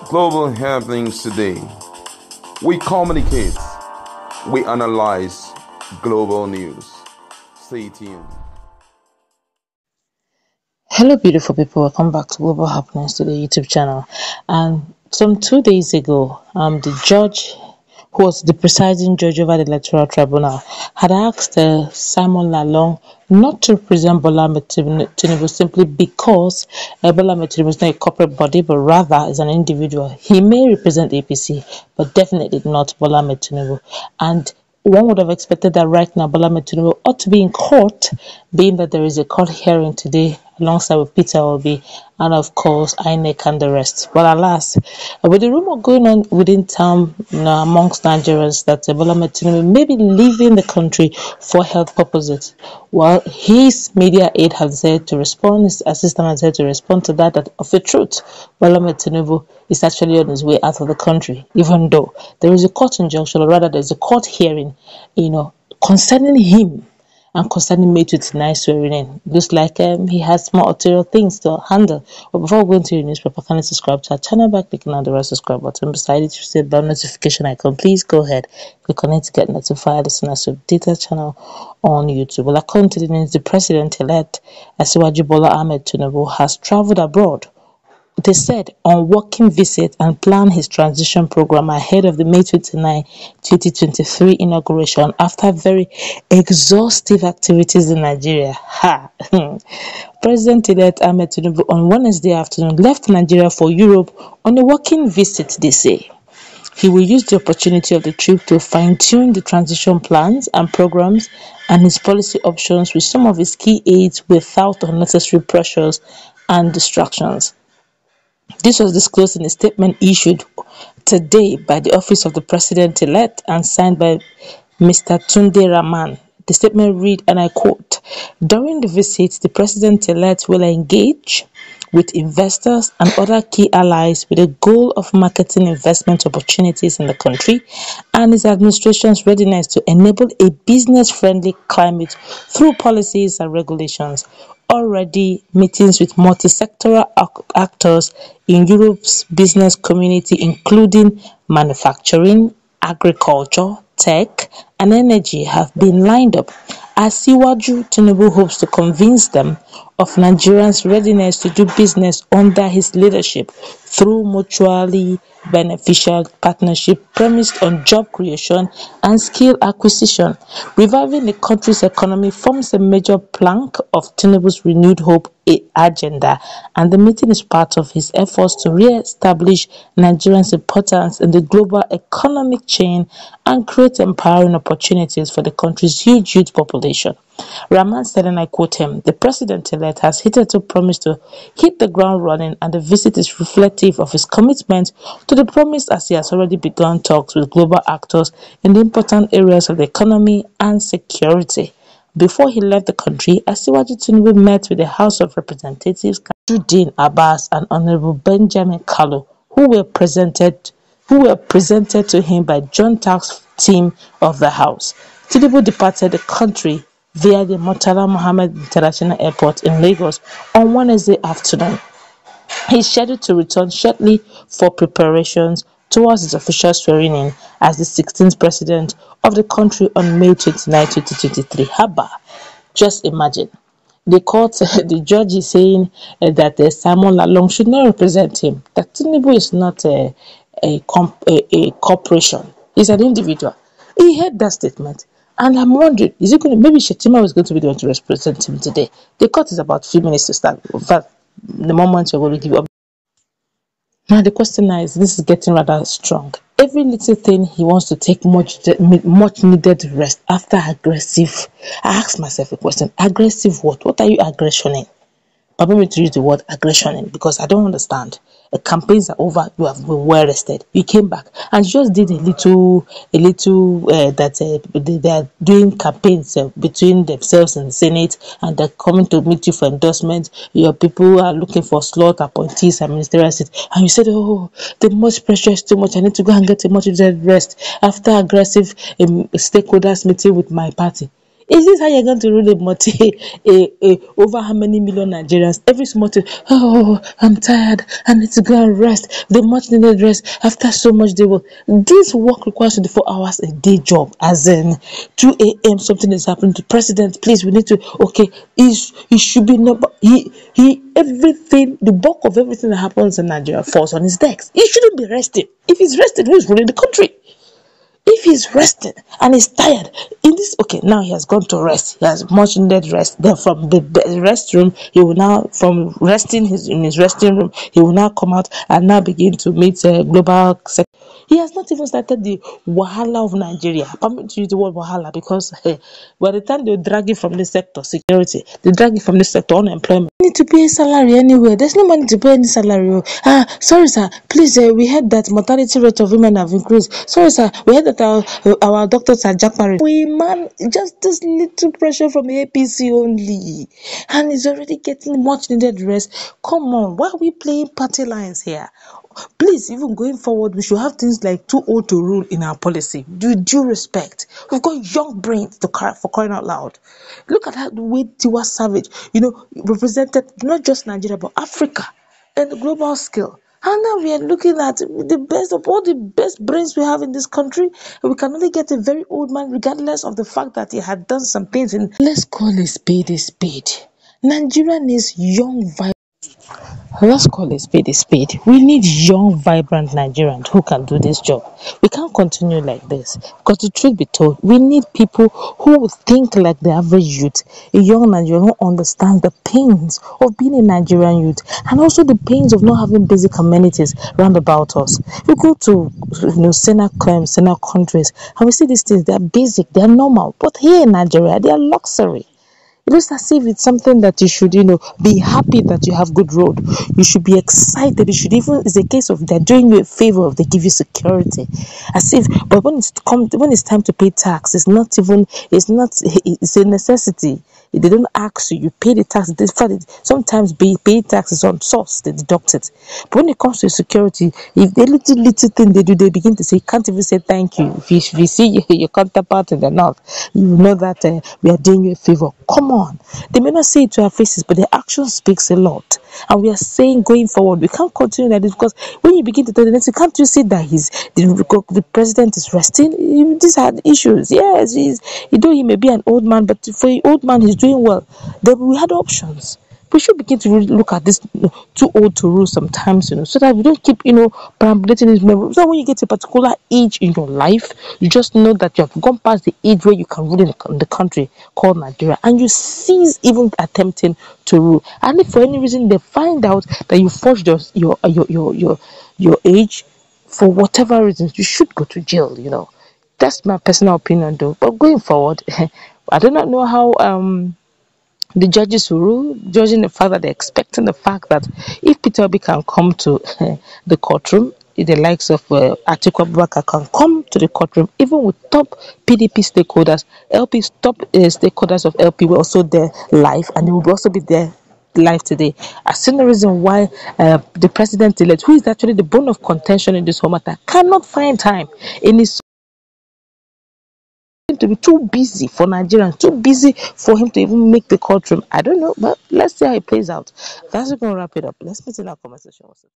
Global happenings today. We communicate, we analyze global news. Stay tuned. Hello, beautiful people. Welcome back to Global Happenings to the YouTube channel. And some 2 days ago, the judge, who was the presiding judge over the electoral tribunal, had asked Simon Lalong not to represent Bola Ahmed Tinubu simply because Bola Ahmed Tinubu is not a corporate body, but rather is an individual. He may represent APC, but definitely not Bola Ahmed Tinubu. And one would have expected that right now Bola Ahmed Tinubu ought to be in court, being that there is a court hearing today alongside with Peter Obi and of course Aide and the rest. But alas, with the rumor going on within town amongst Nigerians that Bola Ahmed Tinubu may be leaving the country for health purposes, well, his media aide has said to respond, his assistant has said to respond to that of the truth, Bola Ahmed Tinubu is actually on his way out of the country, even though there is a court injunction, or rather there is a court hearing, concerning him and concerning May 29 swearing in. Looks like he has more ulterior things to handle. But before going to your newspaper, can you subscribe to our channel by clicking on the red subscribe button beside it? You see the bell notification icon. Please go ahead, click on it to get notified as soon as we update our channel on YouTube. Well, according to the news, the president-elect Asiwaju Bola Ahmed Tinubu has traveled abroad, they said, on working visit and plan his transition program ahead of the May 29, 2023 inauguration after very exhaustive activities in Nigeria. President-elect Ahmed Tinubu on Wednesday afternoon left Nigeria for Europe on a working visit, they say. He will use the opportunity of the trip to fine-tune the transition plans and programs and his policy options with some of his key aides without unnecessary pressures and distractions. This was disclosed in a statement issued today by the Office of the President-elect and signed by Mr. Tunde Rahman. The statement read, and I quote, "During the visit, the President-elect will engage with investors and other key allies with the goal of marketing investment opportunities in the country and his administration's readiness to enable a business-friendly climate through policies and regulations. Already, meetings with multi-sectoral actors in Europe's business community, including manufacturing, agriculture, tech, and energy, have been lined up. Asiwaju Tinubu hopes to convince them of Nigerians' readiness to do business under his leadership through mutually beneficial partnership premised on job creation and skill acquisition. Reviving the country's economy forms a major plank of Tinubu's renewed hope agenda, and the meeting is part of his efforts to re-establish Nigerians' importance in the global economic chain and create empowering opportunities for the country's huge youth population." Rahman said, and I quote him, "The president-elect has hitherto promised to hit the ground running, and the visit is reflective of his commitment to the promise, as he has already begun talks with global actors in the important areas of the economy and security." Before he left the country, Asiwaju Tinubu met with the House of Representatives Tajudeen Abbas and Honorable Benjamin Kalu, who were presented to him by joint task team of the House. Tinubu departed the country via the Murtala Mohammed International Airport in Lagos on Wednesday afternoon. He is scheduled to return shortly for preparations towards his official swearing-in as the 16th president of the country on May 29, 2023. Haba, just imagine. The judge is saying that Simon Lalong should not represent him, that Tinubu is not a corporation, he's an individual. He heard that statement. And I'm wondering, is it going to, maybe Shetima was going to be the one to represent him today. The court is about 3 minutes to start. In fact, the moment you're going to give up. Now the question now is, this is getting rather strong. Every little thing he wants to take much needed rest after aggressive. I ask myself a question. Aggressive what? What are you aggressioning? Permit me to use the word aggression because I don't understand. The campaigns are over. You have been well rested. You came back and just did a little that they are doing campaigns between themselves and the Senate, and they're coming to meet you for endorsement. Your people are looking for slot appointees and ministerial seats, and you said, "Oh, the much pressure is too much. I need to go and get a much needed rest after aggressive stakeholders meeting with my party." Is this how you're going to rule a over how many million Nigerians? Every small thing, oh, I'm tired, I need to go and rest. The much needed rest after so much day work. This work requires 24 hours a day job, as in 2 a.m. something is happening to president. Please, we need to, okay, he should be number, everything, the bulk of everything that happens in Nigeria falls on his decks. He shouldn't be resting. If he's resting, who's ruling the country? If he's resting and he's tired in this, okay, now he has gone to rest, he has much needed rest. Then from the restroom, he will now, from resting in his resting room, he will now come out and now begin to meet global he has not even started the wahala of Nigeria. Permit to use the word wahala because by the time they drag it from the sector, security, they drag it from the sector, unemployment. You need to pay a salary anywhere. There's no money to pay any salary. Sorry, sir. Please, we heard that mortality rate of women have increased. Sorry, sir. We heard that our doctors are jackpot. We man, just this little pressure from the APC only, and it's already getting much needed rest. Come on, why are we playing party lines here? Please, even going forward, we should have things like too old to rule in our policy. Due respect. We've got young brains for crying out loud. Look at how the way Tiwa Savage, represented not just Nigeria but Africa and the global scale. And now we are looking at the best of all the best brains we have in this country, and we can only get a very old man, regardless of the fact that he had done some things. Let's call a spade a spade. Nigeria needs young, vibrant. Let's call a spade a spade. We need young, vibrant Nigerians who can do this job. We can't continue like this because the truth be told, we need people who think like the average youth, a young Nigerian who understands the pains of being a Nigerian youth and also the pains of not having basic amenities round about us. We go to Senate countries and we see these things, they are basic, they are normal, but here in Nigeria, they are luxury. It looks as if it's something that you should, be happy that you have good road. You should be excited. You should even, it's a case of they're doing you a favor if they give you security. As if, but when it's time to pay tax, it's a necessity. They don't ask you, you pay the tax. Sometimes pay taxes on source, they deduct it. But when it comes to security, if the little thing they do, they begin to say, can't even say thank you. If you see your counterpart in the north, you know that we are doing you a favor. Come on. They may not say it to our faces, but their action speaks a lot. And we are saying going forward, we can't continue like this because when you begin to tell the next, can't you see that the president is resting? These are the issues. Yes, he may be an old man, but for an old man, he's doing well. Then we had options. We should begin to really look at this too old to rule sometimes, so that we don't keep, perambulating this memory. So when you get to a particular age in your life, you just know that you have gone past the age where you can rule in the country called Nigeria, and you cease even attempting to rule. And if for any reason they find out that you forged your age, for whatever reasons, you should go to jail. That's my personal opinion, though. But going forward, I do not know how the judges will rule, judging the fact that they're expecting the fact that if Peter Obi can come to the courtroom, if the likes of Atiku Abubakar can come to the courtroom, even with top PDP stakeholders, top stakeholders of LP will also there live, and they will also be there live today. I've seen the reason why the president-elect, who is actually the bone of contention in this whole matter, cannot find time in his to be too busy for Nigerians, too busy for him to even make the courtroom. I don't know, but let's see how it plays out. That's going to wrap it up. Let's meet in our conversation.